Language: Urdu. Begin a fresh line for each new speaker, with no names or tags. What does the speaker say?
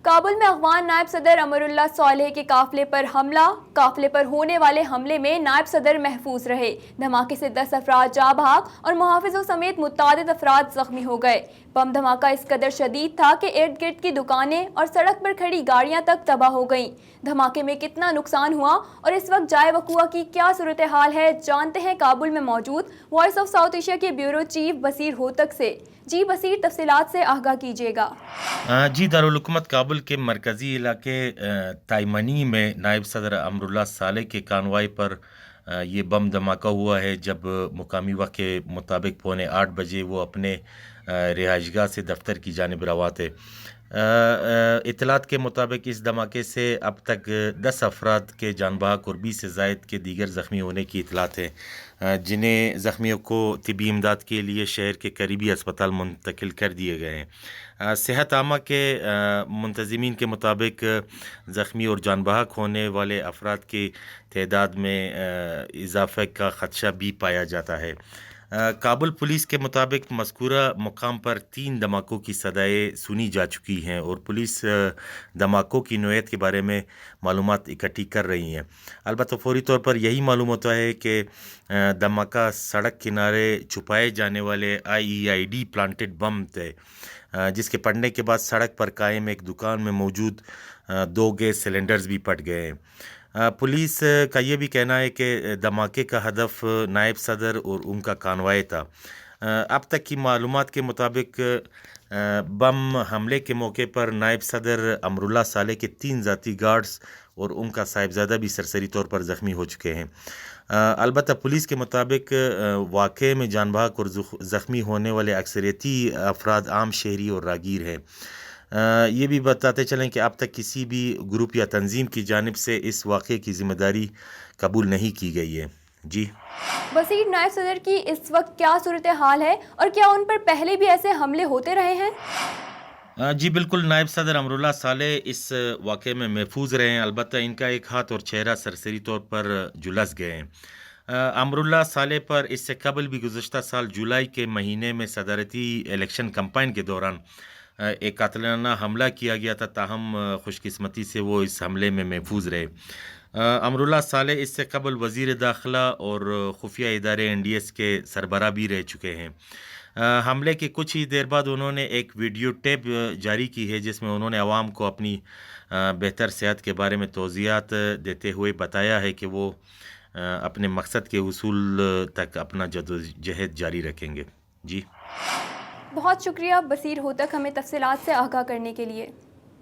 کابل میں افغان نائب صدر امراللہ صالح کے قافلے پر حملہ، قافلے پر ہونے والے حملے میں نائب صدر محفوظ رہے۔ دھماکے سے 10 افراد جاں بحق اور محافظوں سمیت متعدد افراد زخمی ہو گئے۔ بم دھماکہ اس قدر شدید تھا کہ ارد گرد کی دکانیں اور سڑک پر کھڑی گاڑیاں تک تباہ ہو گئیں۔ دھماکے میں کتنا نقصان ہوا اور اس وقت جائے وقوع کی کیا صورتحال ہے، جانتے ہیں کابل میں موجود وائس آف ساؤتھ ایشیا کے بیورو چیف بصیر ہوتک سے۔ جی بصیر، تفصیلات سے آگاہ کیجیے گا۔
جی، دارالحکومت کابل کے مرکزی علاقے تائمنی میں نائب صدر امراللہ صالح کے کانوائی پر یہ بم دھماکہ ہوا ہے، جب مقامی وقت کے مطابق 7:45 بجے وہ اپنے رہائش گاہ سے دفتر کی جانب رواں تھے۔ اطلاعات کے مطابق اس دھماکے سے اب تک 10 افراد کے جان بحق اور 20 سے زائد کے دیگر زخمی ہونے کی اطلاعات ہیں، جنہیں زخمیوں کو طبی امداد کے لیے شہر کے قریبی اسپتال منتقل کر دیے گئے ہیں۔ صحت عامہ کے منتظمین کے مطابق زخمی اور جان بحق ہونے والے افراد کی تعداد میں اضافے کا خدشہ بھی پایا جاتا ہے۔ کابل پولیس کے مطابق مذکورہ مقام پر 3 دھماکوں کی صدائیں سنی جا چکی ہیں اور پولیس دھماکوں کی نوعیت کے بارے میں معلومات اکٹھی کر رہی ہیں۔ البتہ فوری طور پر یہی معلوم ہوتا ہے کہ دھماکہ سڑک کنارے چھپائے جانے والے IED پلانٹڈ بم تھے، جس کے پڑنے کے بعد سڑک پر قائم ایک دکان میں موجود 2 گیس سلنڈرز بھی پھٹ گئے ہیں۔ پولیس کا یہ بھی کہنا ہے کہ دھماکے کا ہدف نائب صدر اور ان کا کانوائے تھا۔ اب تک کی معلومات کے مطابق بم حملے کے موقع پر نائب صدر امراللہ صالح کے 3 ذاتی گارڈز اور ان کا صاحبزادہ بھی سرسری طور پر زخمی ہو چکے ہیں۔ البتہ پولیس کے مطابق واقعے میں جان بحق اور زخمی ہونے والے اکثریتی افراد عام شہری اور راگیر ہیں۔ یہ بھی بتاتے چلیں کہ اب تک کسی بھی گروپ یا تنظیم کی جانب سے اس واقعے کی ذمہ داری قبول نہیں کی گئی ہے۔ جی
بصیر، نائب صدر کی اس وقت کیا صورتحال ہے اور کیا ان پر پہلے بھی ایسے حملے ہوتے رہے ہیں؟
جی بالکل، نائب صدر امراللہ صالح اس واقعے میں محفوظ رہے ہیں، البتہ ان کا ایک ہاتھ اور چہرہ سرسری طور پر جلس گئے ہیں۔ امراللہ صالح پر اس سے قبل بھی گزشتہ سال جولائی کے مہینے میں صدارتی الیکشن کمپائن کے دوران ایک قاتلانہ حملہ کیا گیا تھا، تاہم خوش قسمتی سے وہ اس حملے میں محفوظ رہے۔ امراللہ صالح اس سے قبل وزیر داخلہ اور خفیہ ادارے NDS کے سربراہ بھی رہ چکے ہیں۔ حملے کے کچھ ہی دیر بعد انہوں نے ایک ویڈیو ٹیپ جاری کی ہے، جس میں انہوں نے عوام کو اپنی بہتر صحت کے بارے میں توضیحات دیتے ہوئے بتایا ہے کہ وہ اپنے مقصد کے حصول تک اپنا جدوجہد جاری رکھیں گے۔ جی
بہت شکریہ بصیر ہوتک، ہمیں تفصیلات سے آگاہ کرنے کے لیے۔